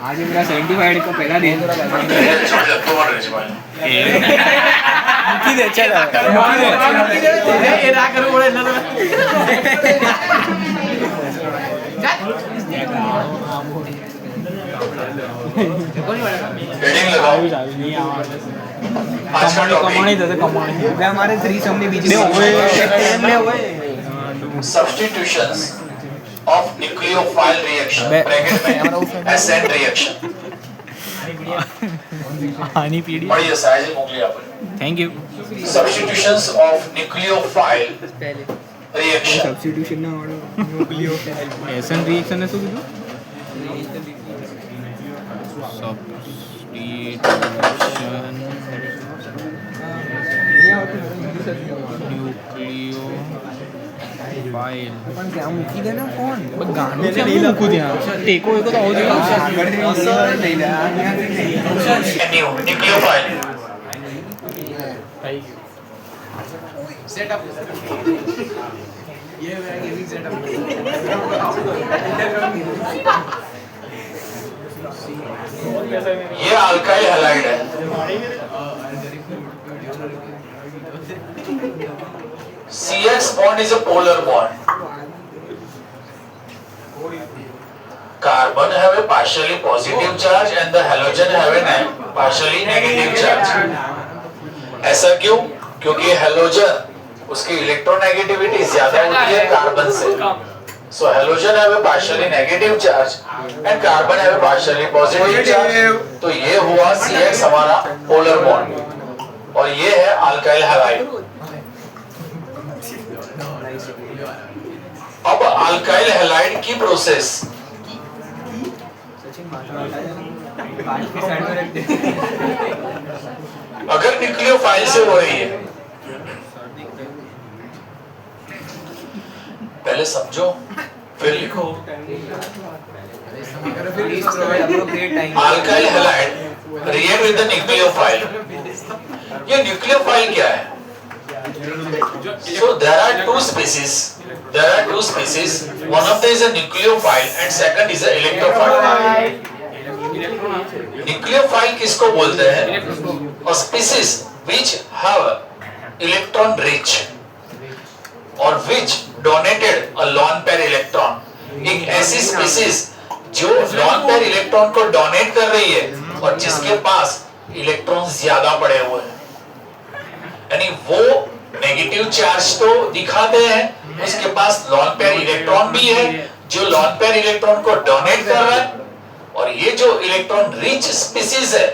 आज मेरा 75 का पहला दिन मुकी दे चला मुकी दे ये रा करू बोले ना हेडिंग लगाओ आज का कमानी टॉपिक दे कमानी मैं हमारे 3 समने बीच में ओए substitutions of nucleophile reaction bracket में SN reaction हानि पीड़ी पढ़िए साइज मोकली आप thank you substitutions of nucleophile reaction substitution ना वाला न्यूक्लियो एसन रिएक्शन है શું કીધું ન્યુક્લિયોફાઇલ પણ ત્યાં મૂકી દે ને ફોન ગાનું છે નહીં મૂકું ત્યાં ટેકો એકો તો આવું nucleophile सेटअप ये मेरा गेमिंग सेटअप ये अल्काइल हैलाइड है CH bond is a polar bond carbon have a partially positive charge and the halogen have a partially negative charge ऐसा क्यों क्योंकि हैलोजन उसकी इलेक्ट्रोनेगेटिविटी ज्यादा होती है कार्बन से so halogen have a partially negative charge and carbon have a partially positive charge तो ये हुआ CH हमारा polar bond और ये है alkyl halide अब alkyl halide की प्रोसेस अगर न्यूक्लियोफाइल से हो रही है पहले समझो फिर लिखो alkyl halide react with the nucleophile ये न्यूक्लियोफाइल क्या है so there are two species one of them is a nucleophile and second is a electrophile nucleophile किसको बोलते हैं a species which have electron rich or which donated a lone pair electron एक ऐसी species जो lawn pair electron को donate कर रही है और जिसके पास इलेक्ट्रॉन ज्यादा पड़े हुए हैं यानी वो नेगेटिव चार्ज तो दिखाते हैं उसके पास लॉन पेयर इलेक्ट्रॉन भी है जो लॉन पेयर इलेक्ट्रॉन को डोनेट कर रहा है और ये जो इलेक्ट्रॉन रिच स्पीसीज है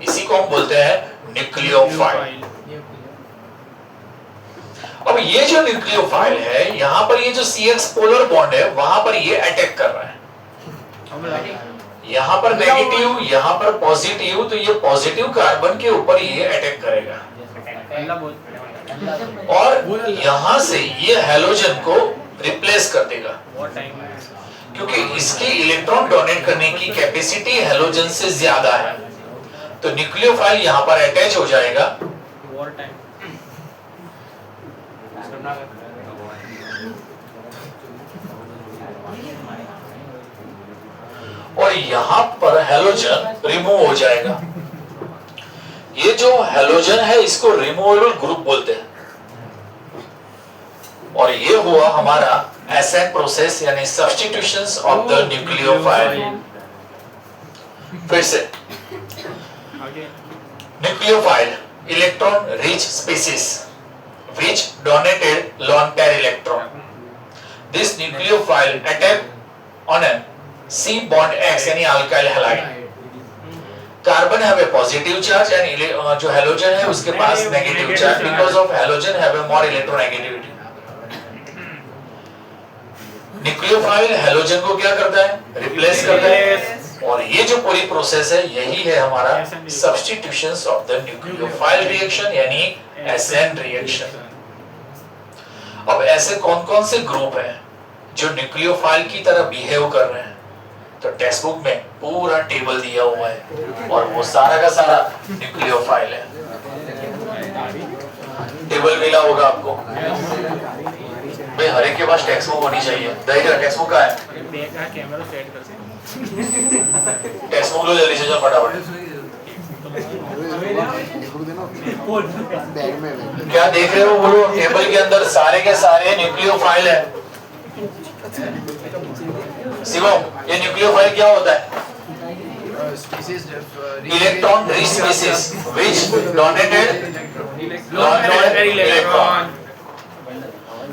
इसी को हम बोलते हैं न्यूक्लियोफाइल अब ये जो न्यूक्लियोफाइल है यहाँ पर ये जो CH पोलर बॉन्ड है वहां पर ये अटैक कर रहा है यहाँ पर नेगेटिव यहाँ पर पॉजिटिव तो ये पॉजिटिव कार्बन के ऊपर ये अटैक करेगा और यहाँ से ये हैलोजन को रिप्लेस कर देगा क्योंकि इसकी इलेक्ट्रॉन डोनेट करने की कैपेसिटी हैलोजन से ज्यादा है तो न्यूक्लियोफाइल यहाँ पर अटैच हो जाएगा और यहाँ पर हैलोजन रिमूव हो जाएगा ये जो हैलोजन है इसको रिमूवेबल ग्रुप बोलते हैं और ये हुआ हमारा SN प्रोसेस यानी सब्स्टिट्यूशंस ऑफ द न्यूक्लियोफाइल फिर से nucleophile electron rich species which donated lone pair electron this nucleophile attack on a C bond X यानी alkyl halide carbon have a positive charge and जो halogen है उसके पास negative charge because of halogen have a more electronegativity nucleophile halogen को क्या करता है replace करता है और ये जो पूरी प्रोसेस है यही है हमारा substitutions of the nucleophile reaction यानी SN रिएक्शन अब ऐसे कौन-कौन से ग्रुप हैं जो न्यूक्लियोफाइल की तरह बिहेव कर रहे हैं तो टेक्स्ट बुक में पूरा टेबल दिया हुआ है और वो सारा का सारा न्यूक्लियोफाइल है टेबल मिला होगा आपको भाई हर एक के पास टेक्स्ट बुक होनी चाहिए दही का टेक्स्ट बुक का है टेक्स्ट बुक मोकलो जल्दी से, चल फटाफट। क्या देख रहे हो बोलो? टेबल के अंदर सारे के सारे न्यूक्लियोफाइल है। शिवम, ये न्यूक्लियोफाइल क्या होता है? Electron rich species which donated lawn pair electron.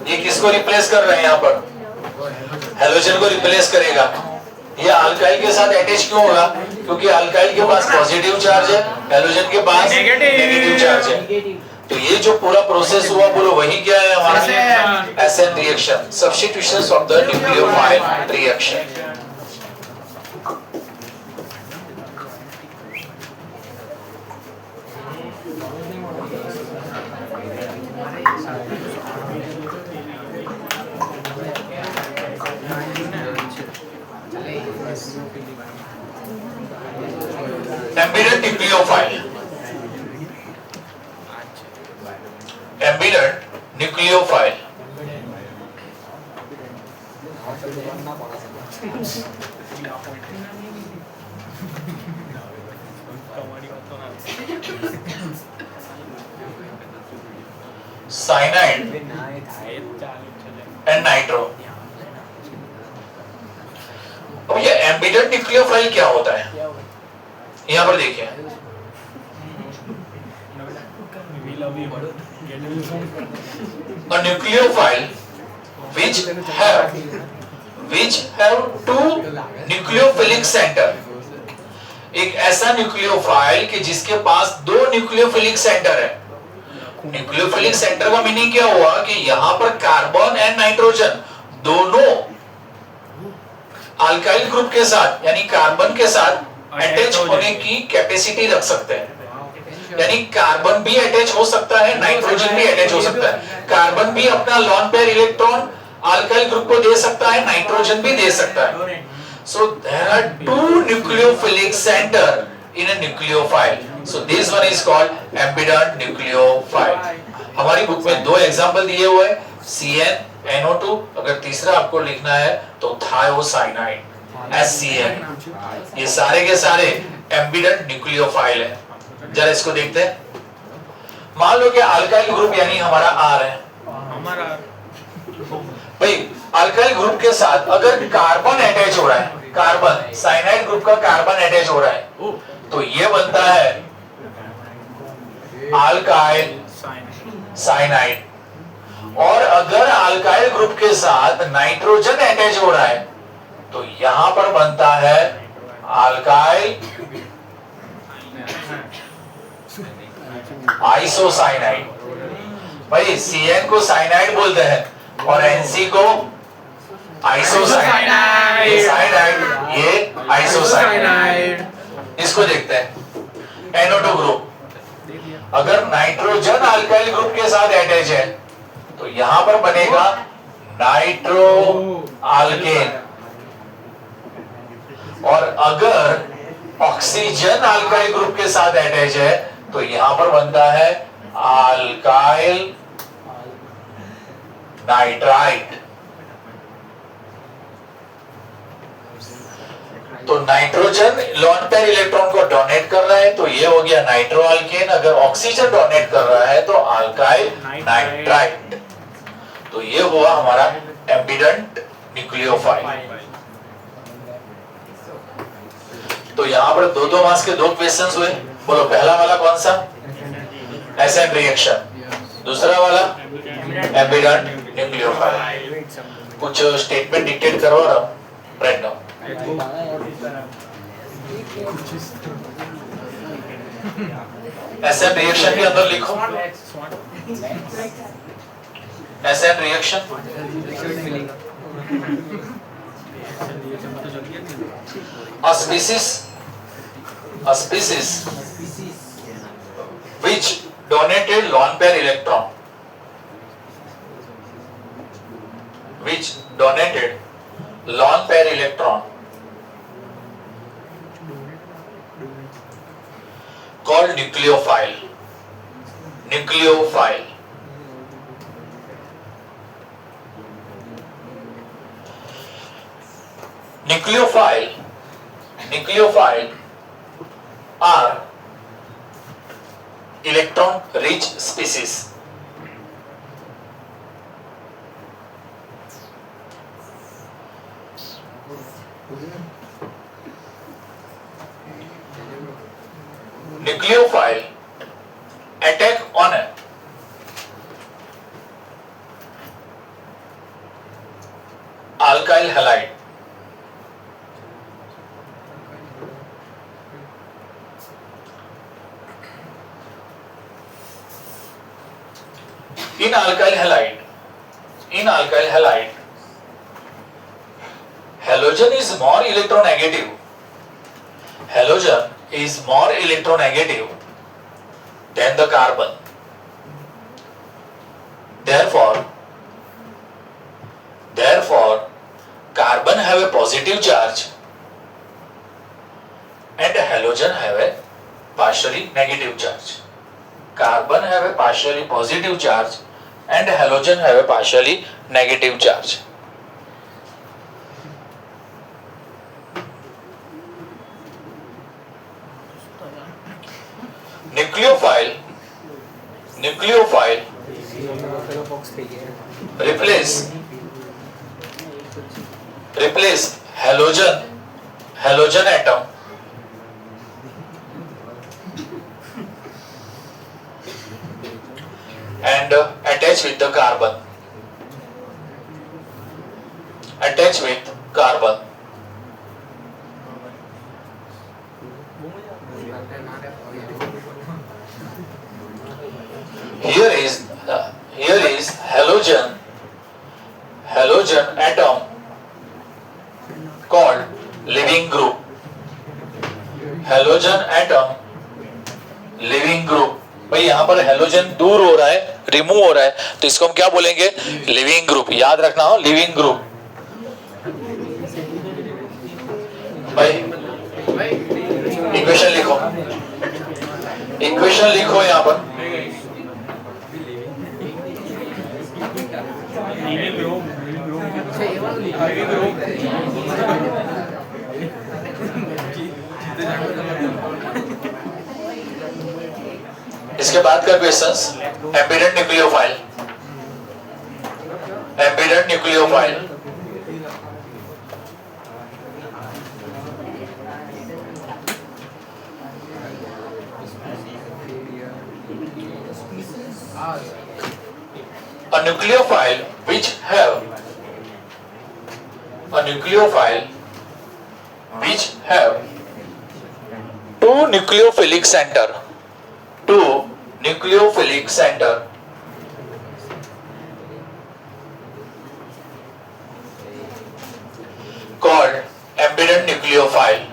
ये किसको रिप्लेस कर रहे हैं यहाँ पर? हेलोजन को रिप्लेस करेगा। ये अल्काइल के साथ अटैच क्यों होगा? क्योंकि अल्काइल के पास पॉजिटिव चार्ज है, हेलोजन के पास नेगेटिव चार्ज है। तो ये जो पूरा प्रोसेस हुआ बोलो वही क्या है हमारा? SN reaction, substitution of the nucleophile reaction. Ambident nucleophile, ambident nucleophile cyanide and nitro. अब ये एम्बेडेड न्यूक्लियोफाइल क्या होता है? यहाँ पर देखिए, a nucleophile which have two nucleophilic center। एक ऐसा न्यूक्लियोफाइल कि जिसके पास दो न्यूक्लियोफिलिक सेंटर है। न्यूक्लियोफिलिक सेंटर का मीनिंग क्या हुआ कि यहाँ पर कार्बन एंड नाइट्रोजन दोनों अल्काइल ग्रुप के साथ यानी कार्बन के साथ अटैच होने की कैपेसिटी रख सकते हैं। यानी कार्बन भी अटैच हो सकता है, नाइट्रोजन भी अटैच हो सकता है। कार्बन भी अपना lone pair electron alkyl group को दे सकता है, नाइट्रोजन भी दे सकता है। So there are two nucleophilic center in a nucleophile, so this one is called ambident nucleophile. हमारी बुक में दो एग्जांपल दिए हुए हैं, CnNO2, अगर तीसरा आपको लिखना है तो थायोसाइनाइड SCN। ये सारे के सारे एम्बेडेड न्यूक्लियोफाइल है। जरा इसको देखते हैं। मान लो कि अल्काइल ग्रुप यानी हमारा R है, भाई अल्काइल ग्रुप के साथ अगर कार्बन अटैच हो रहा है, कार्बन साइनाइड ग्रुप का कार्बन अटैच हो रहा है, तो ये बनता है अल्काइल साइनाइड। और अगर अल्काइल ग्रुप के साथ नाइट्रोजन अटैच हो रहा है तो यहां पर बनता है अल्काइल आइसोसाइनाइड। भाई Cn को साइनाइड बोलते हैं और Nc को आइसोसाइनाइड। ये साइनाइड, ये आइसोसाइनाइड। इसको देखते हैं NO2 ग्रुप। अगर नाइट्रोजन अल्काइल ग्रुप के साथ अटैच है तो यहां पर बनेगा नाइट्रो अल्केन। और अगर ऑक्सीजन अल्काइल ग्रुप के साथ अटैच है तो यहां पर बनता है अल्काइल नाइट्राइट। तो नाइट्रोजन लॉन पेयर इलेक्ट्रॉन को डोनेट कर रहा है तो ये हो गया नाइट्रो अल्केन। अगर ऑक्सीजन डोनेट कर रहा है तो अल्काइल नाइट्राइट। तो ये हुआ हमारा एम्बेडेड न्यूक्लियोफाइल। तो यहाँ पर दो मार्क्स के दो क्वेश्चंस हुए। बोलो पहला वाला कौन सा? SN reaction. दूसरा वाला एम्बेडेड न्यूक्लियोफाइल। कुछ स्टेटमेंट डिक्टेट करवा रहा हूं, राइट नाउ। एसएन रिएक्शन के अंदर लिखो SN reaction. A species which donated lone pair electron, called nucleophile. Nucleophile are electron rich species. Nucleophile attack on a alkyl halide. In alkyl halide, halogen is more electronegative. Halogen is more electronegative than the carbon. Therefore, carbon have a positive charge and halogen have a partially negative charge. Carbon have a partially positive charge and halogen have a partially negative charge. Nucleophile replace halogen atom and attach with the carbon. Here is halogen atom called leaving group. Halogen atom leaving group. भाई यहाँ पर halogen दूर हो रहा है, remove हो रहा है, तो इसको हम क्या बोलेंगे? Leaving group. याद रखना हो, लिविंग ग्रुप. भाई इक्वेशन लिखो यहाँ पर. इसके बाद का questions. Embedded nucleophile. A nucleophile which have two nucleophilic center called embedded nucleophile.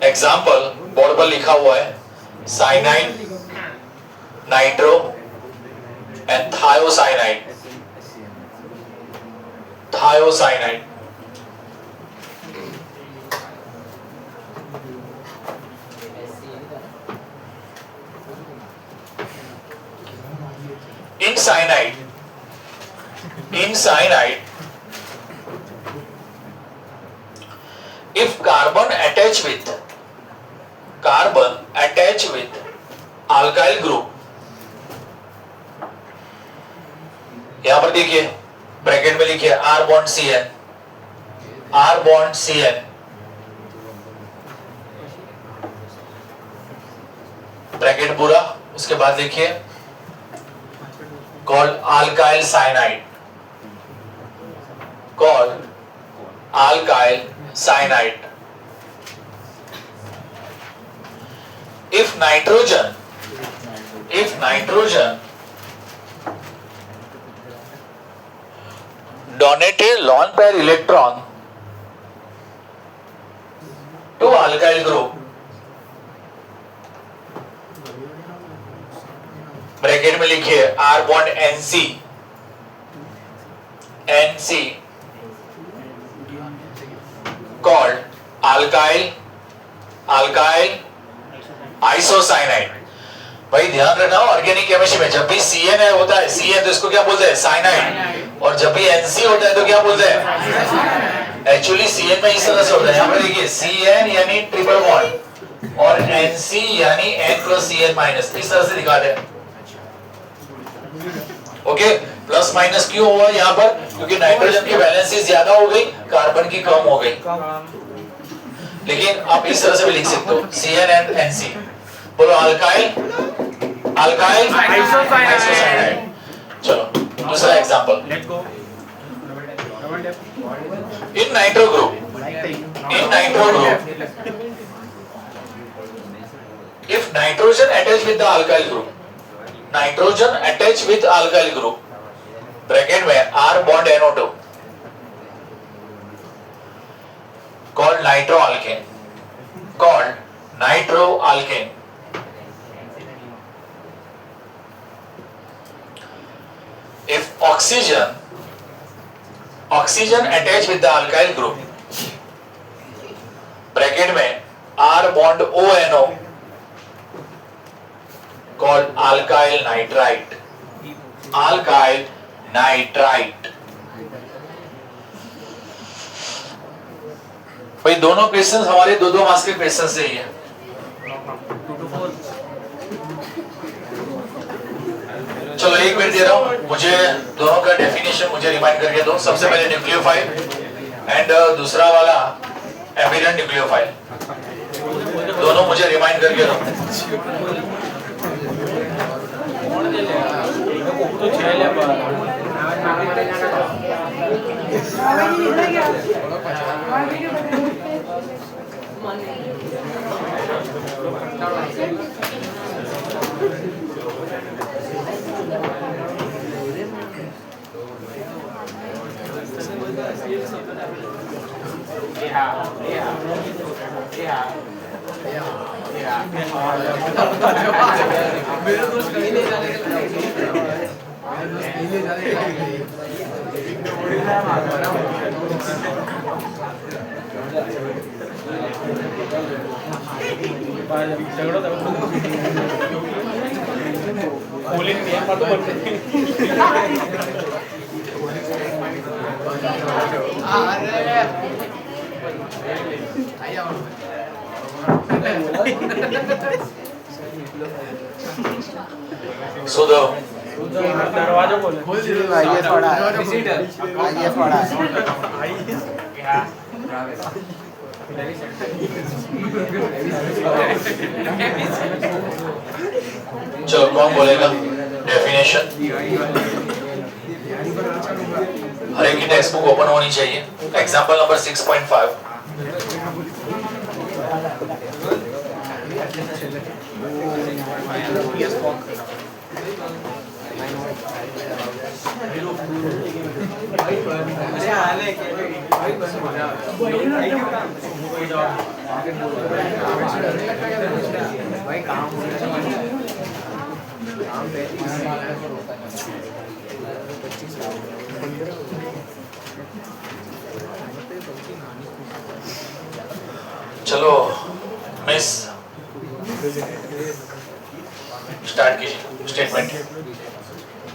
Example board पर लिखा हुआ है. Cyanide, nitro and thiocyanide. In cyanide, if carbon attach with alkyl group, यहां पर देखिए ब्रैकेट में लिखिए R bond CN, ब्रैकेट पूरा. उसके बाद लिखिए called alkyl cyanide. If nitrogen donated lone pair electron to alkyl group, bracket में लिखिए R bond NC called alkyl isocyanide. भाई ध्यान रखना ऑर्गेनिक केमिस्ट्री में जब भी CN होता है CN तो इसको क्या बोलते हैं साइनाइड, और जब भी NC होता है तो क्या बोलते हैं एक्चुअली CN में इस तरह से होता है। यहाँ पर देखिए CN यानी ट्रिपल बॉन्ड और NC यानी N+CN-, इस तरह से दिखाते हैं। ओके, प्लस माइनस क्यों हुआ यहाँ पर? क्योंकि नाइट्रोजन की वैलेंसी ज्यादा हो गई, कार्बन की कम हो गई। लेकिन आप इस तरह से भी लिख सकते हो CN एंड NC। बोलो अल्काइल अल्काइल आइसोसाइनाइड। चलो दूसरा example, in nitro group if nitrogen attach with the alkyl group, nitrogen attach with alkyl group, bracket में R bond NO2 called nitroalkane. If oxygen attach with the alkyl group, bracket में R bond ONO called alkyl nitrite. भाई दोनों questions हमारे 2-2 marks के question से ही है। चलो एक मिनट दे रहा हूं, मुझे दोनों का डेफिनेशन मुझे रिमाइंड करके दो। सबसे पहले न्यूक्लियोफाइल एंड दूसरा वाला एबिडेंट न्यूक्लियोफाइल, दोनों मुझे रिमाइंड करके दो। दरवाजा खोल आइए थोड़ा आइए थोड़ा चलो कौन बोलेगा डेफिनेशन? हर एक की टेक्स्ट बुक ओपन होनी चाहिए। Example number 6.5। चलो मिस स्टार्ट कीजिए statement.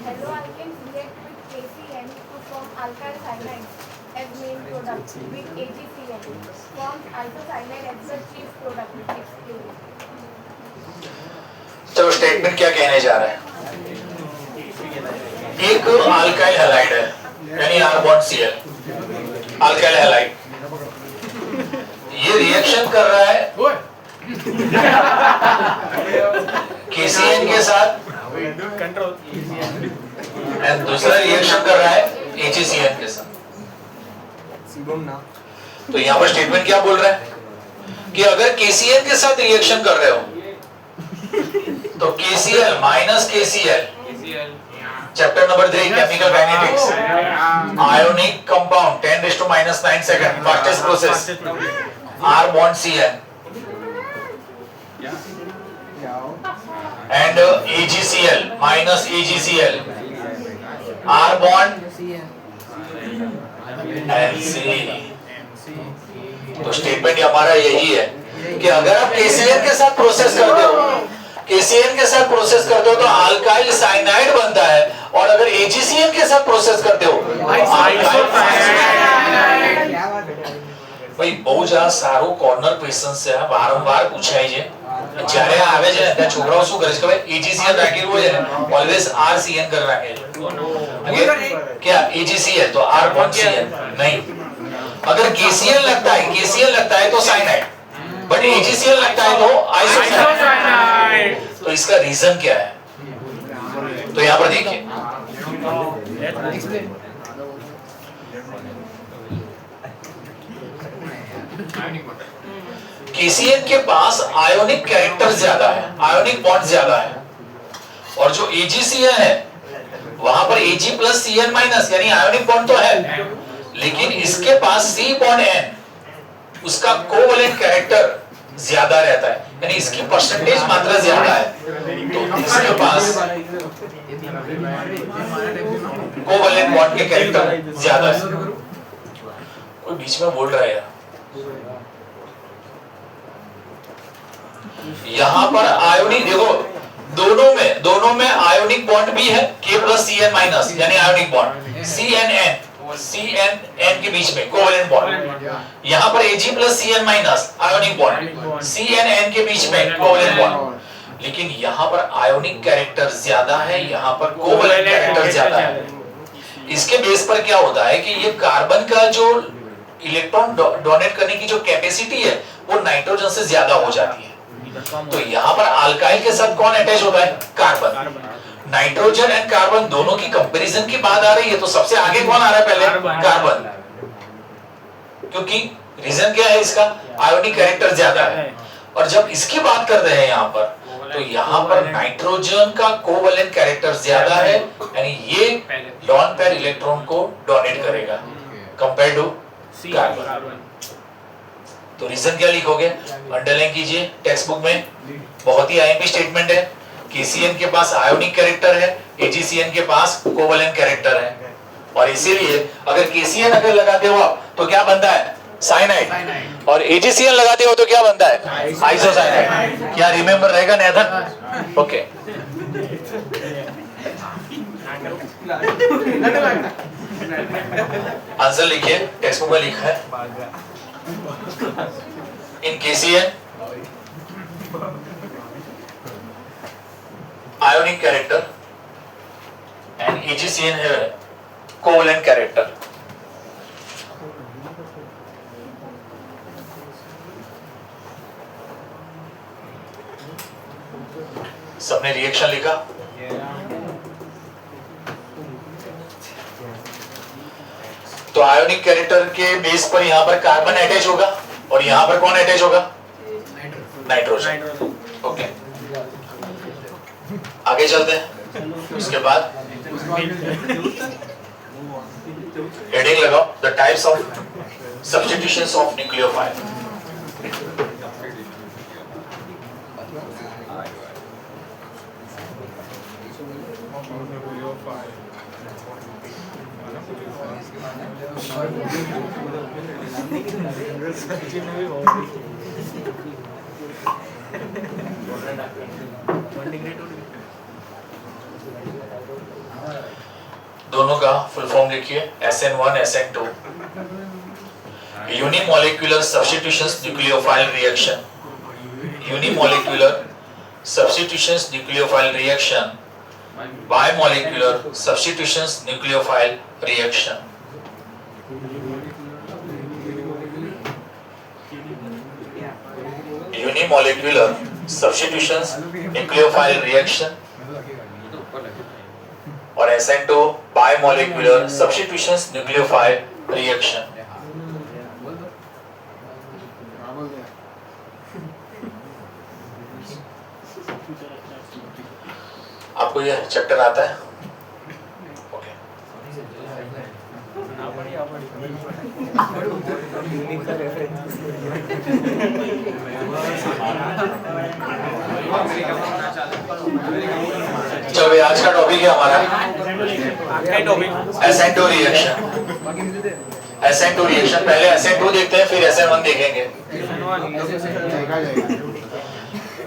Hello alkanes react with KCN to form alkyl cyanide as main product with AgCN forms isocyanide as the chief product. Explain. चलो स्टेटमेंट क्या कहने जा रहा है? एक अल्काइल हैलाइड है यानी R bond Cl, alkyl halide, ये रिएक्शन कर रहा है KCN के साथ एंड दूसरा रिएक्शन कर रहा है AgCN के साथ। तो यहाँ पर स्टेटमेंट क्या बोल रहा है कि अगर KCN के साथ रिएक्शन कर रहे हो तो KCl minus KCl, chapter number 3 chemical kinetics, ionic compound 10⁻⁹ second, fastest process, R bond Cn and AgCl minus AgCl, R bond NC। तो स्टेटमेंट हमारा यही है कि अगर आप KCl के साथ प्रोसेस करते हो, KCN के साथ प्रोसेस करते हो तो अल्काइल साइनाइड बनता है, और अगर AgCN के साथ प्रोसेस करते हो ભાઈ બહુ જ આ સારો કોર્નર ક્વેશ્ચન છે, આ વારંવાર પૂછાય છે. જ્યારે આવે છે ને ત્યાં છોકરાઓ શું કરે છે કે ભાઈ AgCN રાખેલું હોય છે ને ઓલવેઝ RCN કરી રાખે છે. क्या AgCN तो R1CN नहीं. अगर KCN लगता है तो साइनाइड, बट AgCN लगता है तो आइसोसाइनाइड. तो इसका रीजन क्या है? तो यहाँ पर देखिए KCN के पास आयोनिक कैरेक्टर ज्यादा है, आयोनिक बॉन्ड ज्यादा है, और जो AgCN है वहां पर Ag प्लस Cn माइनस यानी आयोनिक बॉन्ड तो है, लेकिन इसके पास C बॉन्ड N उसका कोवलेंट कैरेक्टर ज्यादा रहता है, यानी इसकी परसेंटेज मात्रा ज्यादा है, तो इसके पास कोवलेंट बॉन्ड के कैरेक्टर ज्यादा है. कोई बीच में बोल रहा है यार. यहां पर आयोनिक देखो, दोनों में आयोनिक बॉन्ड भी है, K प्लस Cn माइनस यानी आयोनिक बॉन्ड, CN के बीच में कोवलेंट बॉन्ड. यहां पर Ag plus Cn minus ionic bond, CN के बीच में कोवलेंट बॉन्ड. लेकिन यहां पर आयोनिक कैरेक्टर ज्यादा है, यहां पर कोवलेंट कैरेक्टर ज्यादा है. इसके बेस पर क्या होता है कि ये कार्बन का जो इलेक्ट्रॉन डोनेट करने की जो कैपेसिटी है वो नाइट्रोजन से ज्यादा हो जाती है. तो यहाँ पर अल्काइल के साथ कौन अटैच होता है? कार्बन. नाइट्रोजन एंड कार्बन दोनों की कंपैरिजन की बात आ रही है, तो सबसे आगे कौन आ रहा है? पहले कार्बन, क्योंकि रीजन क्या है इसका? आयोनिक कैरेक्टर ज्यादा है. और जब इसकी बात कर रहे हैं यहाँ पर, तो यहाँ पर नाइट्रोजन का कोवलेंट कैरेक्टर ज्यादा है, यानी ये लॉन पेयर इलेक्ट्रॉन को डोनेट करेगा कंपेयर टू कार्बन. तो रीजन क्या लिखोगे? अंडरलाइन कीजिए टेक्स्ट बुक में, बहुत ही आईएमपी स्टेटमेंट है. KCN के पास आयोनिक कैरेक्टर है, AgCN के पास कोवलेंट कैरेक्टर है, और इसीलिए अगर KCN अगर लगाते हो आप तो क्या बनता है? साइनाइड, और AgCN लगाते हो तो क्या बनता है? आइसोसाइनाइड. क्या रिमेंबर रहेगा नेथन? ओके. आंसर लिखिए, टेक्स्ट बुक में लिखा है. In KCN, ionic character and AgCN है covalent character. सबने रिएक्शन लिखा? तो आयोनिक कैरेक्टर के बेस पर यहाँ पर कार्बन अटैच होगा, और यहाँ पर कौन अटैच होगा? नाइट्रोजन. ओके, आगे चलते हैं. उसके बाद हेडिंग लगाओ, the types of substitutions of nucleophile. दोनों का फुल फॉर्म लिखिए. SN1 SN2 unimolecular substitutions nucleophile reaction. Unimolecular substitutions nucleophile reaction, bimolecular substitutions nucleophile reaction. Unimolecular substitutions nucleophile reaction, और SN2 bimolecular substitutions nucleophile reaction. आपको यह chapter आता है? Okay. चलो आज का टॉपिक है हमारा SN2 रिएक्शन. SN2 रिएक्शन, पहले SN2 देखते हैं फिर SN1 देखेंगे.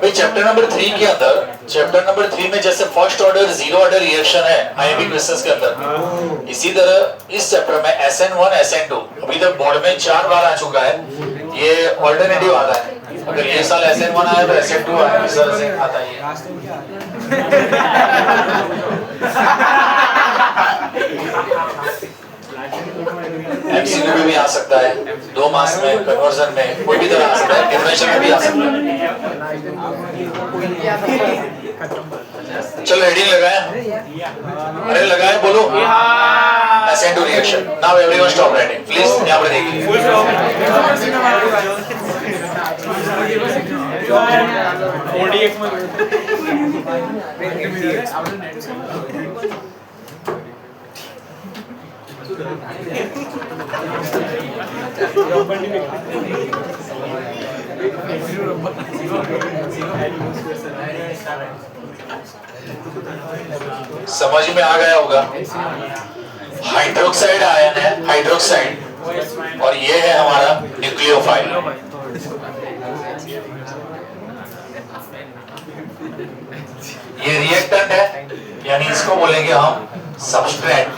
भाई चैप्टर नंबर 3 के अंदर, चैप्टर नंबर 3 में जैसे first order zero order reaction है आईएमपी क्वेश्चंस के अंदर, इसी तरह इस चैप्टर में SN1 SN2 अभी तक बोर्ड में 4 बार आ चुका है। ये ऑल्टरनेटिव आता है, अगर ये साल SN1 आया तो SN2 आया, इस तरह से आता है। MCQ में भी आ सकता है, 2 मार्क्स में, कन्वर्जन में, कोई भी तरह आ सकता है, डिफरेंशियल में भी आ सकता है। चलो हेडिंग लगाए, अरे लगाए बोलो। SN2 reaction. Now everyone stop writing please, यहाँ पर देखिए। समझ में आ गया होगा। हाइड्रोक्साइड आयन है, हाइड्रोक्साइड, और ये है हमारा न्यूक्लियोफाइल। ये रिएक्टेंट है, यानी इसको बोलेंगे हम सबस्ट्रेट,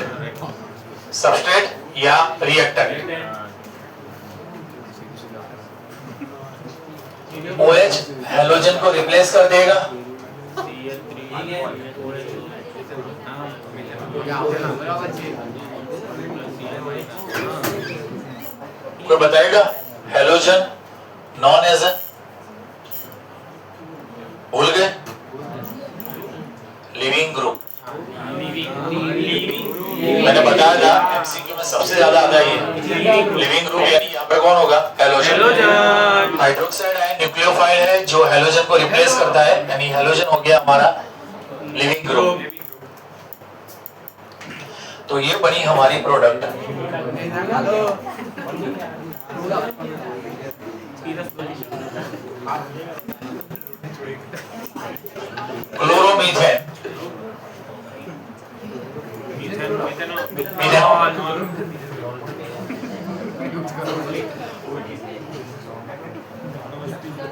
सबस्ट्रेट या रिएक्टेंट। OH हेलोजन को रिप्लेस कर देगा, कोई बताएगा? हेलोजन नॉन एज भूल गए? Leaving group. मैंने बताया था MCQ में सबसे ज्यादा आता है ये लिविंग ग्रुप, यानी यहाँ पे कौन होगा? हेलोजन। हाइड्रोक्साइड है, न्यूक्लियोफाइल है जो हेलोजन को रिप्लेस करता है, यानी हेलोजन हो गया हमारा लिविंग ग्रुप। तो ये बनी हमारी प्रोडक्ट। क्लोरोमीथेन,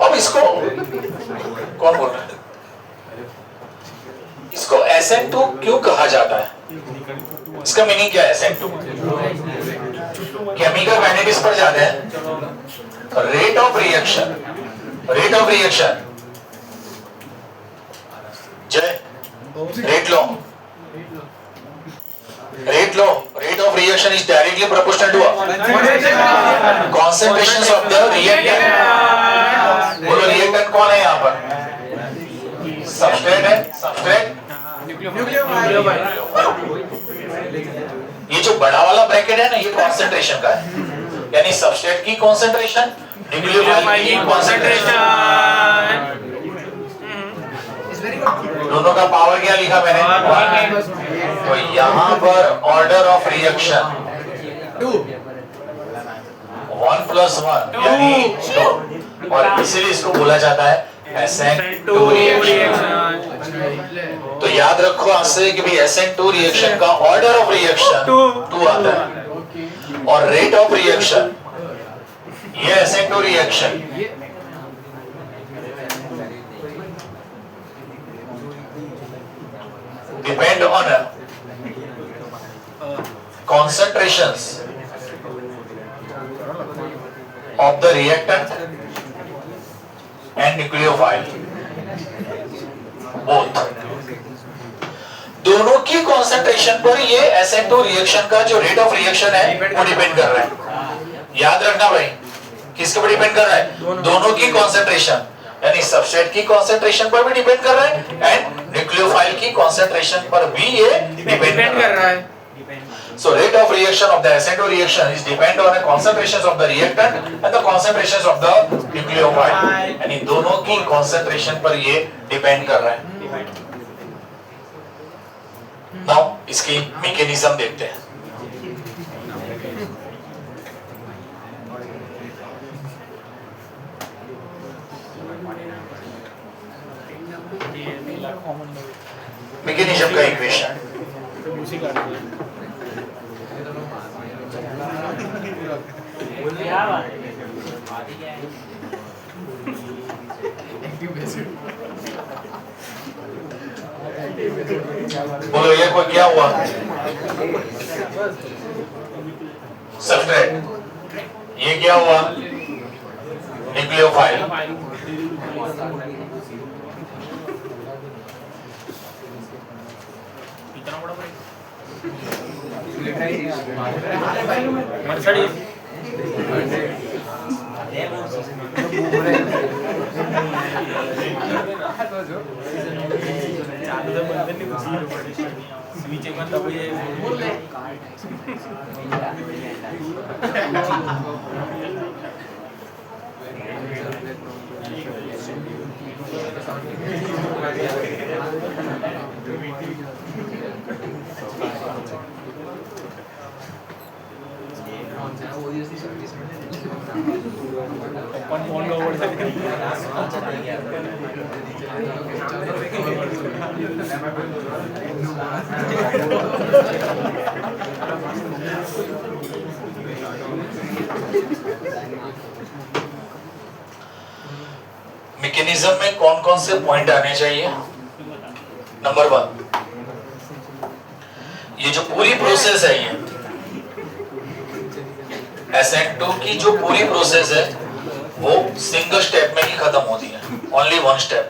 अब इसको कौन बोल रहा है? इसको SN2 क्यों कहा जाता है? इसका मीनिंग क्या है? SN2 केमिकल काइनेटिक्स पर जाते हैं। Rate of reaction, rate of reaction, जय rate law, rate law, rate of reaction is directly proportional to concentrations of the reactant. बोलो रिएक्टेंट कौन है यहाँ पर? सबस्ट्रेट है, सबस्ट्रेट ये जो बड़ा वाला ब्रैकेट है ना, ये कॉन्सेंट्रेशन का है, यानी सबस्ट्रेट की कॉन्सेंट्रेशन, न्यूक्लियोफाइल की कॉन्सेंट्रेशन। दोनों का पावर क्या लिखा मैंने? तो यहाँ पर ऑर्डर ऑफ रिएक्शन 1 + 1 यानी 2, और इसीलिए इसको बोला जाता है SN2 रिएक्शन। तो याद रखो आज से कि भाई SN2 रिएक्शन का ऑर्डर ऑफ रिएक्शन 2 आता है, और रेट ऑफ रिएक्शन ये SN2 reaction depend on concentrations of the reactant and nucleophile both। दोनों की कॉन्सेंट्रेशन पर ये SN2 रिएक्शन का जो रेट ऑफ रिएक्शन है वो डिपेंड कर रहा है। याद रखना भाई, किसके पर डिपेंड कर रहा है? दोनों की कॉन्सेंट्रेशन, यानी सबस्ट्रेट की कॉन्सेंट्रेशन पर भी डिपेंड कर रहा है एंड न्यूक्लियोफाइल की कॉन्सेंट्रेशन पर भी ये डिपेंड कर रहा है। So rate of reaction of the SN2 reaction is depend on the concentrations of the reactant and the concentrations of the nucleophile, यानी दोनों की concentration पर ये डिपेंड कर रहा है। Now इसकी मैकेनिज्म देखते हैं। मैकेनिज्म का इक्वेशन क्या हुआ? सब्सट्रेट। ये क्या हुआ? न्यूक्लियोफाइल। मैकेनिज्म में कौन कौन से पॉइंट आने चाहिए? नंबर 1, ये जो पूरी प्रोसेस है, ये SN2 की जो पूरी प्रोसेस है वो सिंगल स्टेप में ही खत्म होती है। Only one step,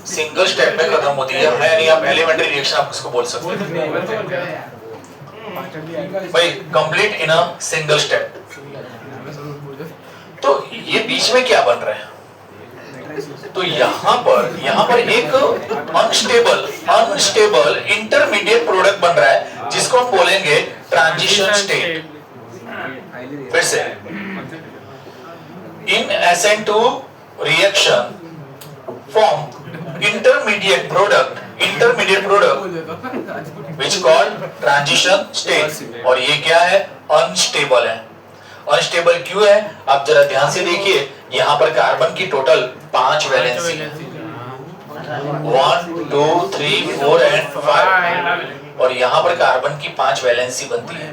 single step में खत्म होती है। यानी आप एलिमेंट्री रिएक्शन आप उसको बोल सकते हैं भाई, complete in a single step. तो ये बीच में क्या बन रहा है? तो यहाँ पर एक अनस्टेबल इंटरमीडिएट प्रोडक्ट बन रहा है जिसको हम बोलेंगे ट्रांजिशन स्टेट। फिर से, इन SN2 reaction form intermediate product which called transition state. और ये क्या है? अनस्टेबल है। अनस्टेबल क्यों है? आप जरा ध्यान से देखिए, यहाँ पर कार्बन की टोटल 5 वैलेंसी, 1 2 3 4 and 5, और यहाँ पर कार्बन की 5 वैलेंसी बनती है।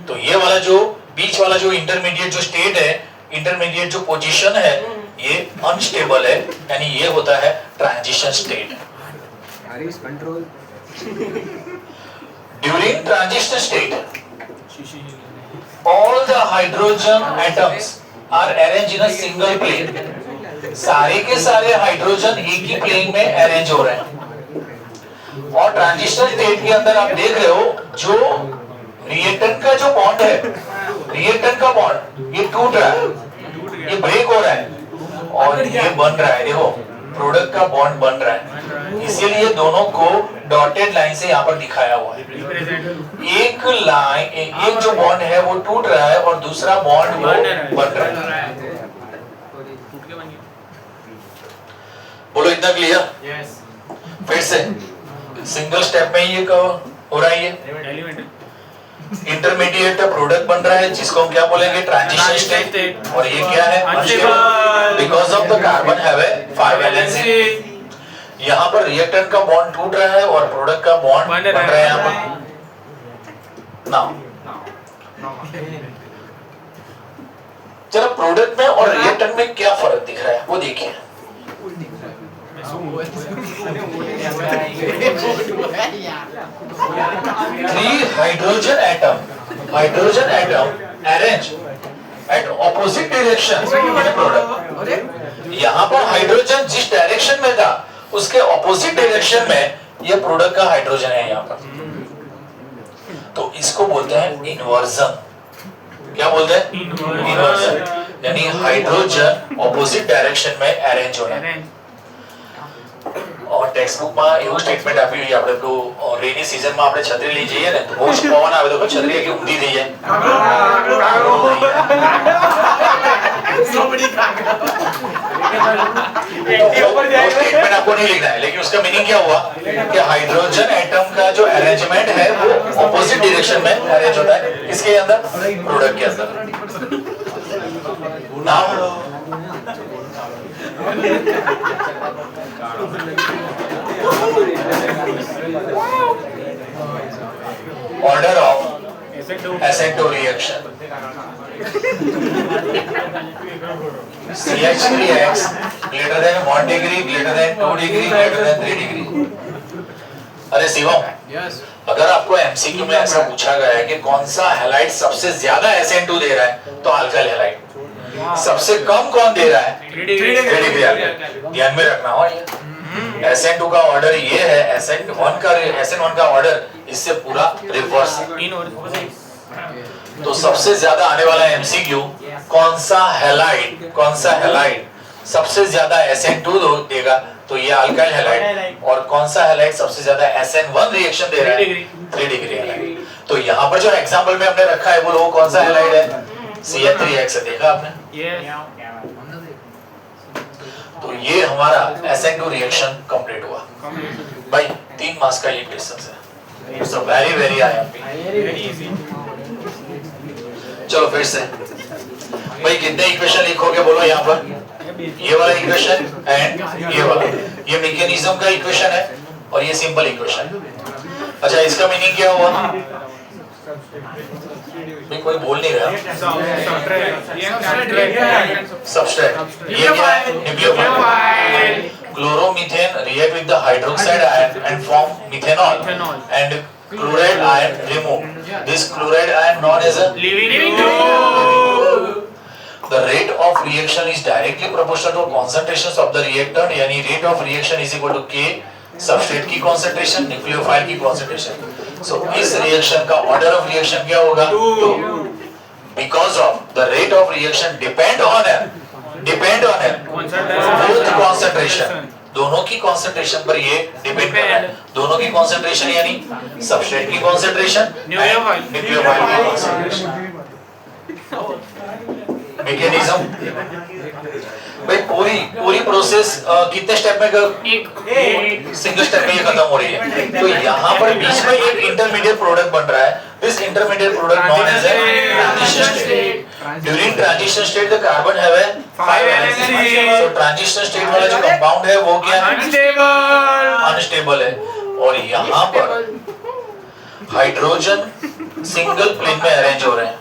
तो ये वाला जो बीच वाला जो इंटरमीडिएट जो स्टेट है, इंटरमीडिएट जो पोजीशन है, ये अनस्टेबल है, यानी ये होता है transition state. During transition state all the hydrogen atoms are arranged in a single plane। सारे के सारे हाइड्रोजन एक ही प्लेन में अरेंज हो रहे हैं। और ट्रांजिशन स्टेट के अंदर आप देख रहे हो, जो रिएक्टेंट का जो बॉन्ड है, रिएक्टेंट का बॉन्ड ये टूट रहा है, ये ब्रेक हो रहा है, और ये बन रहा है, देखो प्रोडक्ट का बॉन्ड बन रहा है। इसीलिए दोनों को डॉटेड लाइन से यहाँ पर दिखाया हुआ है। एक लाइन, एक जो बॉन्ड है वो टूट रहा है और दूसरा बॉन्ड वो बन रहा है। बोलो, इतना क्लियर? यस। फिर से सिंगल स्टेप में ये हो रहा है, ये इंटरमीडिएट प्रोडक्ट बन रहा है जिसको हम क्या बोलेंगे? Transition state. और ये क्या है? Unstable, because of the carbon have a 5 valency. यहाँ पर रिएक्टेंट का बॉन्ड टूट रहा है और प्रोडक्ट का बॉन्ड बन रहा है यहाँ पर। नाउ चलो, प्रोडक्ट में और रिएक्टेंट में क्या फर्क दिख रहा है वो देखिए। Three hydrogen atom arrange at opposite direction in a product। यहाँ पर हाइड्रोजन जिस डायरेक्शन में था उसके ऑपोजिट डायरेक्शन में ये प्रोडक्ट का हाइड्रोजन है यहाँ पर। तो इसको बोलते हैं इन्वर्जन। क्या बोलते हैं? इन्वर्जन, यानी हाइड्रोजन ऑपोजिट डायरेक्शन में अरेंज होना। और टेक्स्ट बुक માં એવું સ્ટેટમેન્ટ આપી હોય આપણે તો રેની સીઝન માં આપણે છત્રી લઈ જઈએ ને તો બહુ પવન આવે તો છત્રી આખી ઊંધી થઈ જાય। स्टेटमेंट आपको नहीं लिखना है, लेकिन उसका मीनिंग क्या हुआ कि हाइड्रोजन एटम का जो अरेंजमेंट है वो ऑपोजिट डायरेक्शन में अरेंज होता है। इसके अंदर, प्रोडक्ट के अंदर। Now order of SN2 reaction। CH3X greater than 1 degree, greater than 2 degree, greater than 3 degree. अरे शिवम, यस अगर आपको एमसीक्यू में ऐसा पूछा गया है कि कौन सा हैलाइड सबसे ज्यादा SN2 दे रहा है तो अल्काइल हैलाइड, सबसे कम कौन दे रहा है 3 डिग्री 3 डिग्री अल्काइल। ध्यान में रखना हो ये SN2 का ऑर्डर ये है, SN1 का ऑर्डर इससे पूरा रिवर्स है। इन और तो सबसे ज्यादा आने वाला एमसीक्यू कौन सा हैलाइड सबसे ज्यादा SN2 देगा तो ये अल्काइल हैलाइड, और कौन सा हैलाइड सबसे ज्यादा SN1 रिएक्शन दे रहा है 3 डिग्री हैलाइड। तो यहाँ पर जो एग्जांपल में हमने रखा है वो कौन सा हैलाइड है CH3X, देखा आपने। ये तो ये हमारा SN2 रिएक्शन कंप्लीट हुआ भाई। 3 मार्क्स का ये क्वेश्चन है, it's a very very very easy. चलो फिर से भाई, कितने इक्वेशन लिखोगे बोलो यहाँ पर। ये वाला इक्वेशन एंड ये वाला, ये मैकेनिज्म का इक्वेशन है और ये सिंपल इक्वेशन। अच्छा, इसका मीनिंग क्या हुआ भाई, कोई बोल नहीं रहा। सबस्ट्रेट ये क्या है nucleophile. Chloromethane react with the hydroxide ion and form methanol and chloride ion removed. This chloride ion known as a leaving group. the rate of reaction is directly proportional to concentrations of the reactant, यानी rate of reaction is equal to K substrate की concentration, nucleophile की concentration. So इस reaction का order of reaction क्या होगा 2, because of the rate of reaction depend on both concentration, दोनों की concentration पर ये डिपेंड कर रहा है। दोनों की concentration यानी सबस्ट्रेट की concentration, न्यूक्लियोफाइल की concentration। मैकेनिज्म भाई, पूरी प्रोसेस कितने स्टेप में एक सिंगल स्टेप में ये खत्म हो रही है। तो यहाँ पर बीच में एक इंटरमीडिएट प्रोडक्ट बन रहा है। This intermediate product known as transition state. During transition state the carbon have 5 valency। So transition state वाला जो कंपाउंड है वो क्या है अनस्टेबल है, और यहाँ पर हाइड्रोजन सिंगल प्लेन में अरेंज हो रहे हैं।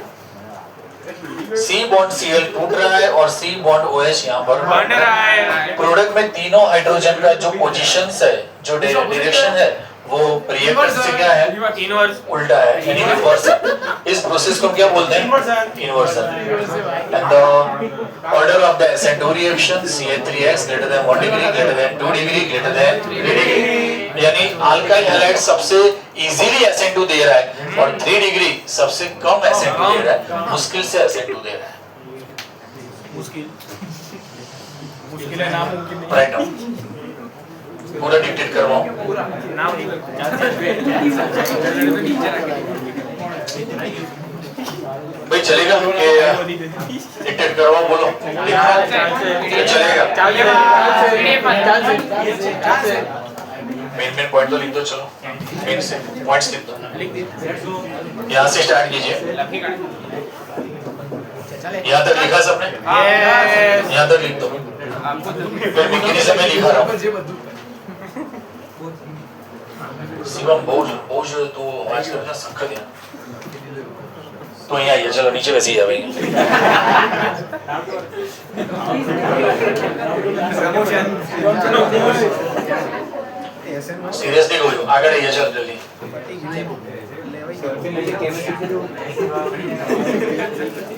C बॉन्ड Cl टूट रहा है और C बॉन्ड OH यहाँ पर बन रहा है। प्रोडक्ट में तीनों हाइड्रोजन का जो पोजीशंस है, जो डायरेक्शन है, वो रिएक्टेंट से क्या है इनवर्स उल्टा है, यानी रिवर्स है। इस प्रोसेस को हम क्या बोलते हैं inversion. And the order of the SN2 reaction CH3X greater than 1 degree, greater than 2 degree, greater than 3 degree, यानी अल्काइल हैलाइड सबसे इजीली SN2 दे रहा है और 3 डिग्री सबसे कम SN2 दे रहा है, मुश्किल से SN2 दे रहा है। मुश्किल है, नामुमकिन नहीं। राइट नाउ पूरा डिक्टेट करवाओ। भाई चलेगा कि डिक्टेट करवाओ, बोलो चलेगा। मेन पॉइंट तो लिख दो, चलो मेन से पॉइंट्स लिख दो। यहाँ से स्टार्ट कीजिए। यहाँ तक लिखा सबने? यहाँ तक लिख दो। फिर मैकेनिज्म में लिखा रहा हूँ। शिवम बोझ तो आज का सख्त है, तो यहाँ आइए, चलो नीचे वैसे ही जाएंगे। सीरियसली बोलो, आगे आइए, चल जल्दी।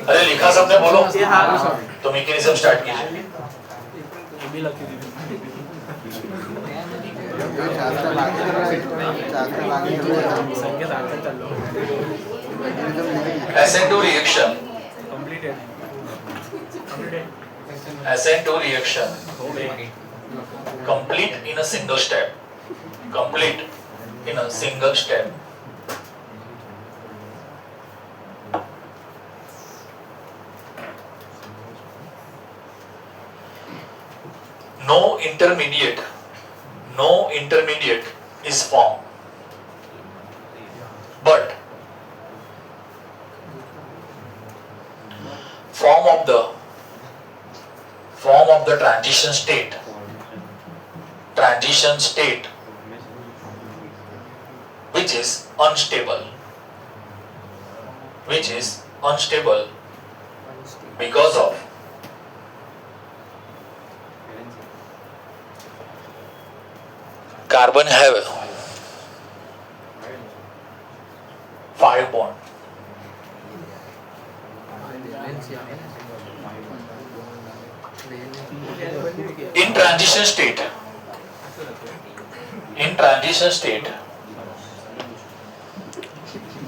अरे लिखा सबने, बोलो तो मैकेनिज्म स्टार्ट कीजिए। SN2 reaction, SN2 reaction complete in a single step, complete in a single step. No intermediate is formed, but form of the transition state which is unstable because of carbon have 5 bond. In transition state,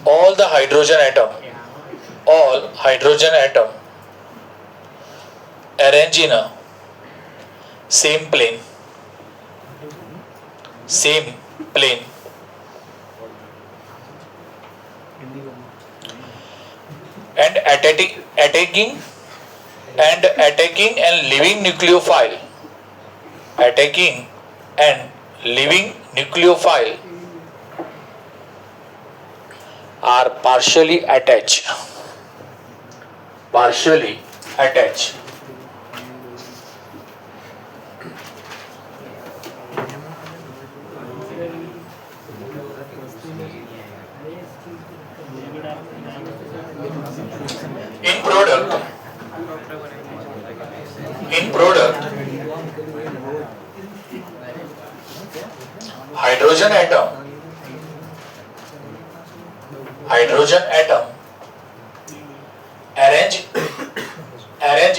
all hydrogen atom arrange in a same plane and attacking and living nucleophile are partially attached. In product, hydrogen atom arrange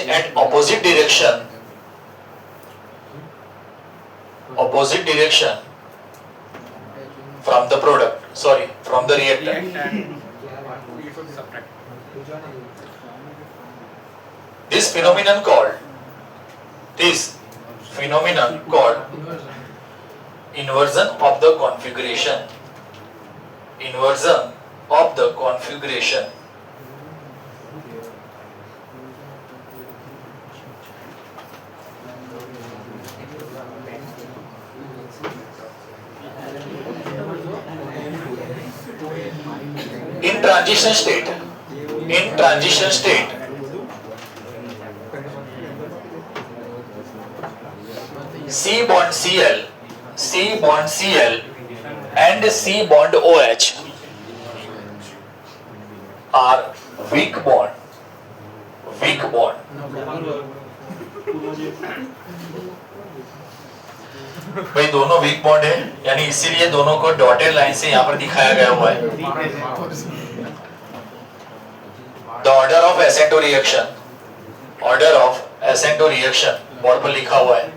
at opposite direction from the reactor. This phenomenon called inversion of the configuration. In transition state, C bond Cl and C bond OH are weak bond. भाई दोनों weak bond है, यानी इसीलिए दोनों को dotted line से यहाँ पर दिखाया गया हुआ है. The order of ascent to reaction board पर लिखा हुआ है.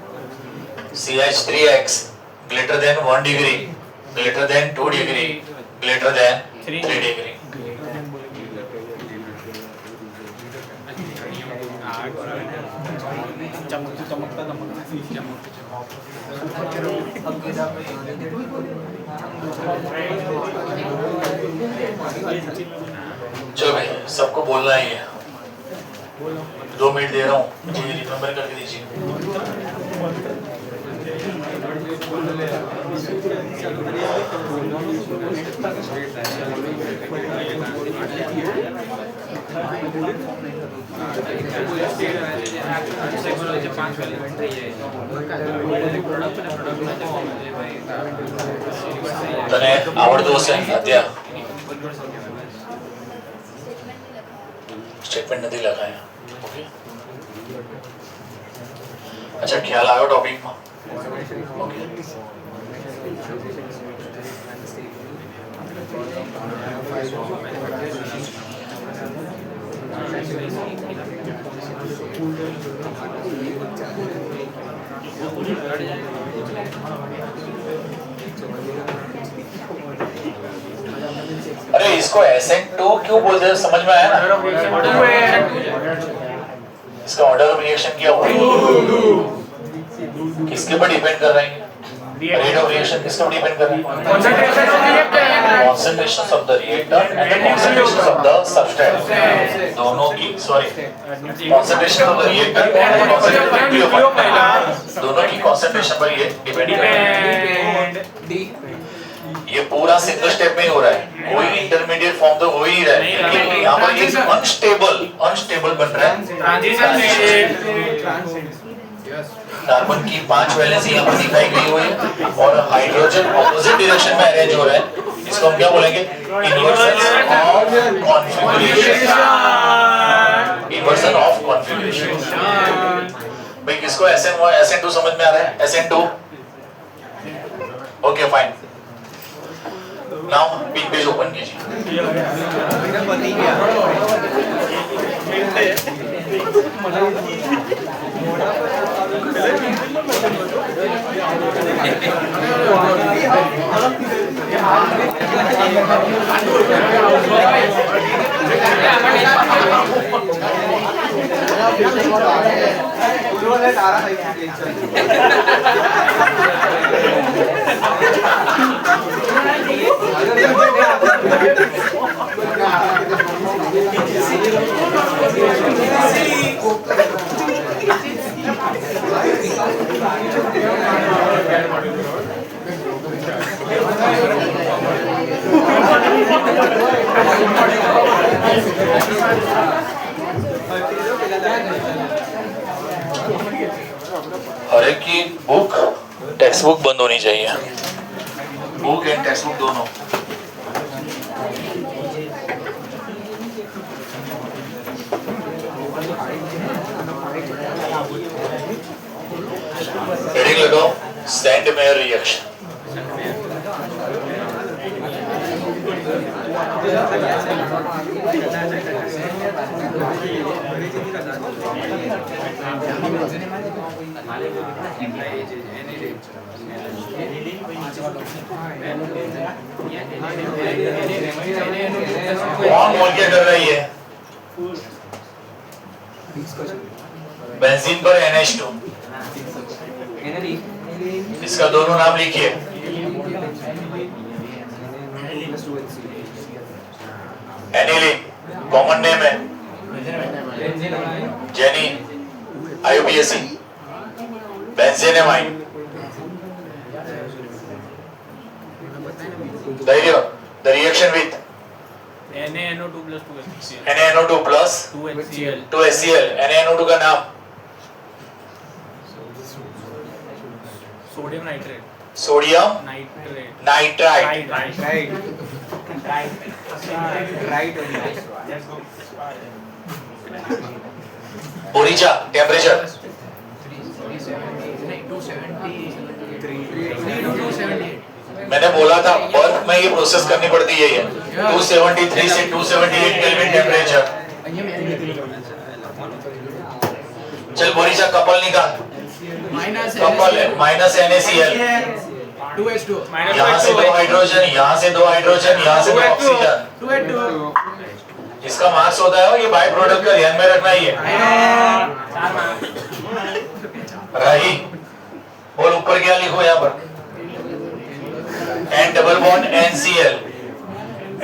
CH3X greater than 1 degree, greater than 2 degree, greater than 3 degree. चलो भाई, सबको बोलना ही है. 2 मिनट दे रहा हूँ, मुझे रिमेम्बर करके दीजिए. तने आवडतो असेल त्या स्टेटमेंट નથી લખાયા. ओके, अच्छा ख्याल આવ્યો ટોપિક માં? ओके, अरे इसको SN2 क्यों बोलते हैं, समझ में आया ना? इसका ऑर्डर ऑफ रिएक्शन क्या हुआ? किसके पर डिपेंड कर रहे हैं? रेट ऑफ रिएक्शन किसके पर डिपेंड कर रहा है? concentration of the reactor and the concentration of the substrate. दोनों की concentration of the reactor and the concentration of the nucleophile, दोनों की concentration पर ये डिपेंड कर रहा है. ये पूरा सिंगल स्टेप में हो रहा है, कोई इंटरमीडिएट फॉर्म तो हो ही रहा है, लेकिन यहाँ पर एक अनस्टेबल बन रहा है. कार्बन की 5 वैलेंसी यहाँ पर दिखाई गई हुई है और हाइड्रोजन ऑपोजिट डायरेक्शन में अरेंज हो रहा है. इसको हम क्या बोलेंगे? Inversion of configuration. भाई किसको SN2 समझ में आ रहा है? SN2 okay fine now big page open कीजिए हर एक की बुक टेक्स्ट बुक बंद होनी चाहिए बुक एंड टेक्स्ट बुक दोनों हेडिंग लगाओ सेंड मेयर रिएक्शन कौन बोल के कर रही है बेंजीन पर NH2 इसका दोनों नाम लिखिए एनिलीन कॉमन नेम है जेनी IUPAC बेंजेनेमाइन धैर्य the reaction with NaNO2 plus 2HCl. NaNO2 plus 2HCl. 2HCl NaNO2 का नाम Sodium nitrate. Sodium Nitrate. Nitride ओरिजा टेम्परेचर 278. मैंने बोला था बर्फ में ये प्रोसेस करनी पड़ती है 273 से 278 केल्विन टेम्परेचर चल बोरिजा कपल निकाल कपल है माइनस NaCl यहाँ से दो हाइड्रोजन यहाँ से दो हाइड्रोजन यहाँ से दो ऑक्सीजन इसका मार्क्स होता है ये बाय प्रोडक्ट का ध्यान में रखना ही है रही बोल ऊपर क्या लिखो यहाँ पर N double bond NCl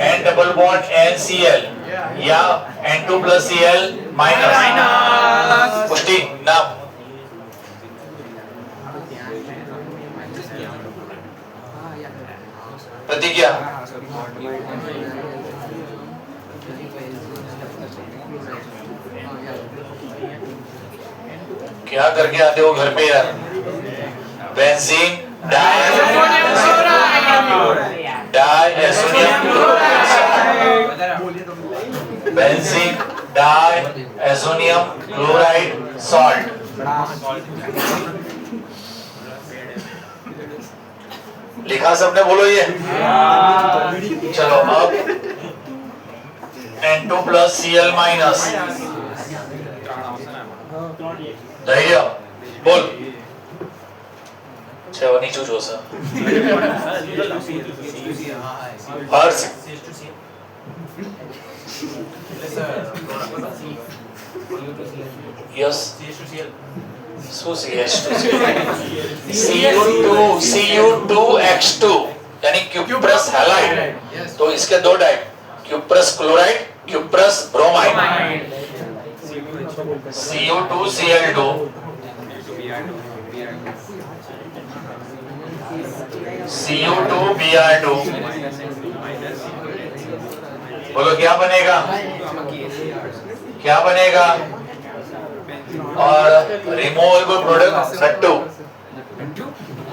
N double bond NCl या N2 प्लस Cl माइनस पुष्टि नाम प्रतिज्ञा क्या करके आते हो घर पे यार बेंजीन डायसोनियम बेंजीन डायसोनियम क्लोराइड सॉल्ट लिखा सबने बोलो ये चलो अब N2 plus Cl माइनस धैर्य बोल नीचू जोसा हर्ष यस Cu2H2 यानी क्यूप्रस हैलाइड तो इसके दो type cuprous chloride cuprous bromide Cu2Cl2 Cu2Br2 बोलो क्या बनेगा क्या बनेगा और रिमूवेबल प्रोडक्ट नट्टू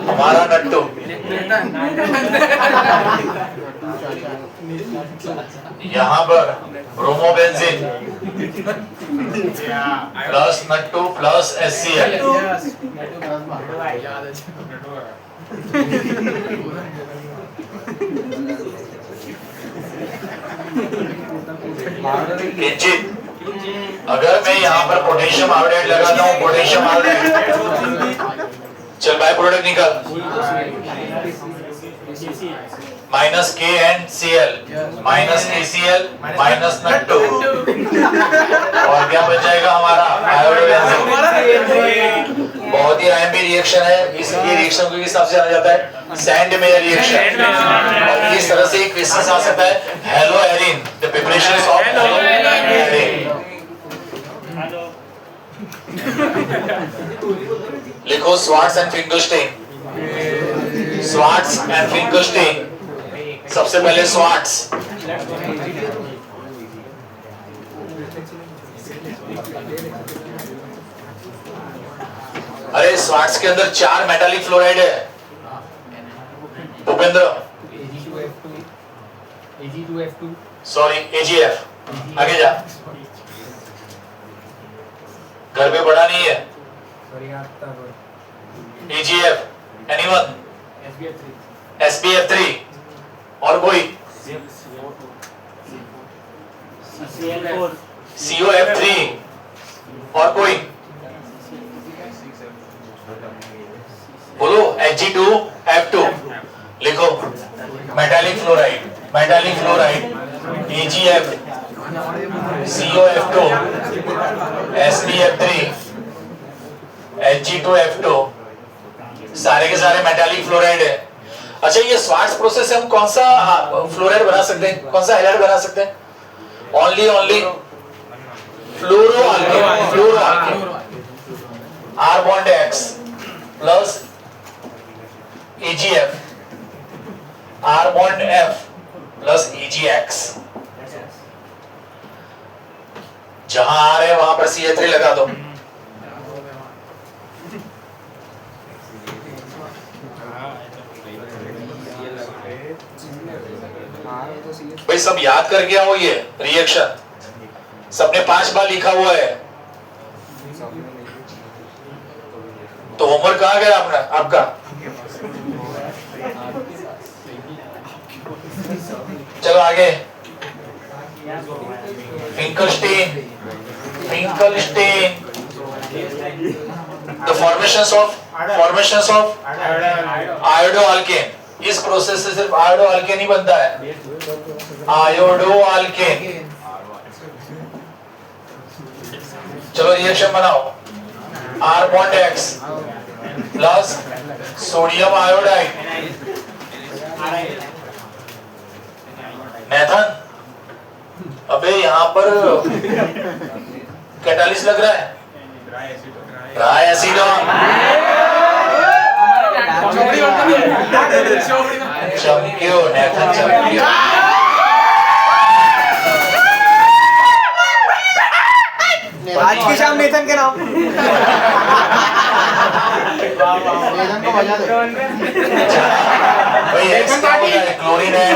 हमारा नट्टू यहाँ पर bromobenzene plus Nattu plus HCl किंचित अगर मैं यहाँ पर पोटेशियम आयोडाइड लगाता हूँ, पोटेशियम आयोडाइड, चल बाय प्रोडक्ट निकाल, माइनस के and Cl, minus KCl, minus N2, और क्या बच जाएगा हमारा आयोडोबेंजीन। बहुत ही अहम रिएक्शन है, इसलिए रिएक्शन को किस हिसाब से जाना जाता है, सैंड मेयर रिएक्शन। और इस तरह से एक क्वेश्चन आ सकता है, हेलोएरिन, द प्रिपरेशन ऑफ हेलोएरिन। लिखो Swarts and Finkelstein, Swarts and Finkelstein. सबसे पहले स्वार्ट्स, अरे स्वार्ट्स के अंदर 4 मेटालिक फ्लोराइड है भूपेंद्र, सॉरी AgF, आगे जा, घर पे पढ़ा नहीं है, AgF, एनीवन, SbF3, और कोई COF3, और कोई बोलो, Hg2F2, लिखो metallic fluoride, metallic fluoride, AgF, COF2, SbF3, Hg2F2, सारे के सारे मेटालिक फ्लोराइड है। अच्छा, ये स्वार्ट्स प्रोसेस से हम कौन सा फ्लोराइड बना सकते हैं, कौन सा हैलाइड बना सकते हैं? Only fluoroalkane, fluoroalkane, R bond X plus AgF, R bond F plus AgX, जहां R है वहां पर CH3 लगा दो। भाई सब याद करके आओ, ये रिएक्शन सबने 5 बार लिखा हुआ है, तो होमवर्क कहाँ गया अपना आपका? चलो आगे, Finkelstein, Finkelstein, the formations of iodoalkane. इस प्रोसेस से सिर्फ आयोडोअल्केन ही बनता है, आयोडोअल्केन। चलो रिएक्शन बनाओ, R bond X plus sodium iodide, Maithon. अबे यहाँ पर कैटालिस्ट लग रहा है, ड्राई एसिडोन, चमकियो नेथन, चमकियो। आज की शाम नेथन के नाम, नेथन को बजा दो भाई, क्लोरीन है,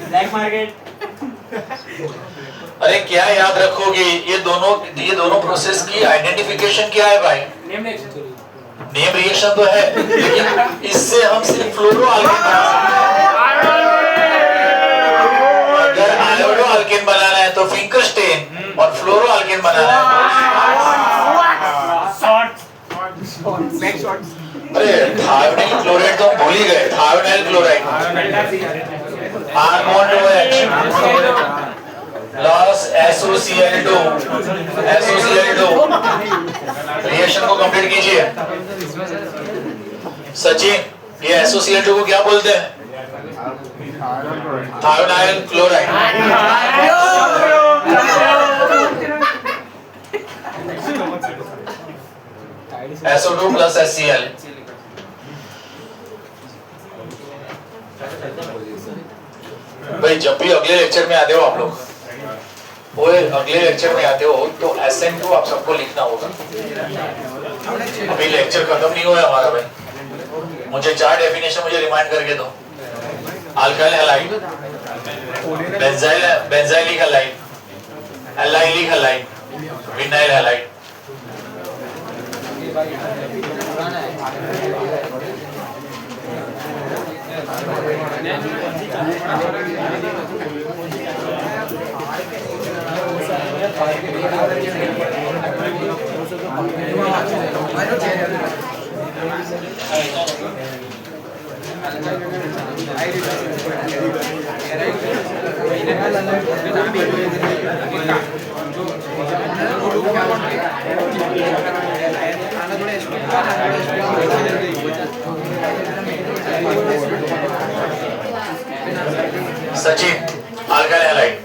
ब्लैक मार्केट। अरे क्या याद रखोगे, ये दोनों प्रोसेस की आइडेंटिफिकेशन क्या है भाई? नेम रिएक्शन तो है, लेकिन इससे हम सिर्फ फ्लोरोअल्केन बना सकते हैं। अगर आयोडोअल्केन बनाना है तो फिंकलस्टीन, और फ्लोरोअल्केन बनाना है अरे थायोनाइल क्लोराइड तो हम भूल ही गए, thionyl chloride, R bond OH plus SOCl2, reaction को कंप्लीट कीजिए। सचिन, ये SOCl2 को क्या बोलते हैं? Thionyl chloride. SO2 plus HCl। भाई जब भी अगले लेक्चर में आते हो आप लोग, अगले लेक्चर में आते हो तो SN2 आप सबको लिखना होगा। अभी लेक्चर खत्म नहीं हुआ हमारा भाई, मुझे 4 डेफिनेशन मुझे रिमाइंड करके दो। Alkyl halide, benzylic halide, allylic halide, vinyl halide. Sachin, alkyl halide.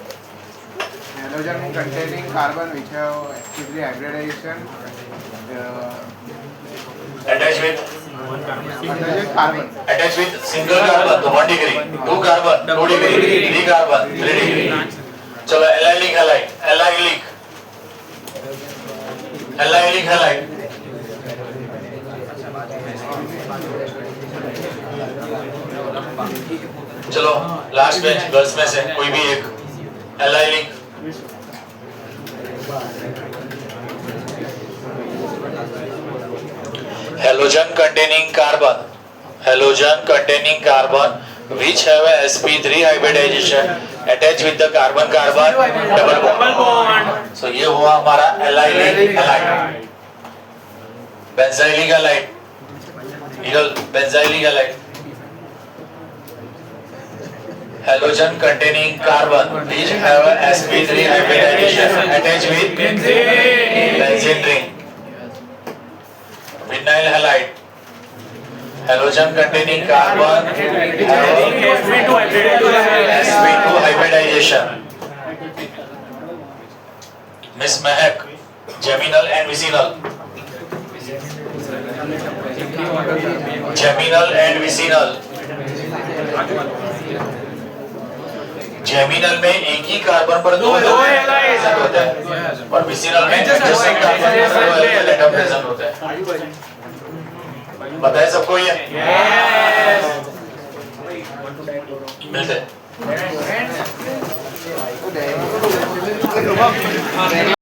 Halogen containing carbon which have sp3 hybridization Attached with carbon. attached with single carbon तो 1 degree, 2 carbon 2 degree, 3 carbon 3 degree. चलो allylic halide, allylic halide. चलो last bench girls में से कोई भी एक allylic halogen containing carbon which have a sp3 hybridization attached with the carbon double bond. So ये हुआ हमारा allylic halide. Benzylic halide, benzylic halide. Halogen containing carbon which have a sp3 hybridization attached with benzene ring. Vinyl halide. Halogen containing carbon have sp2 hybridization. Miss Mehak, geminal and vicinal. Geminal and vicinal. Geminal में एक ही carbon पर दो present होते हैं और vicinal में adjacent carbon पर दो एटम प्रेजेंट होते हैं. पता है सबको ये? मिलते हैं.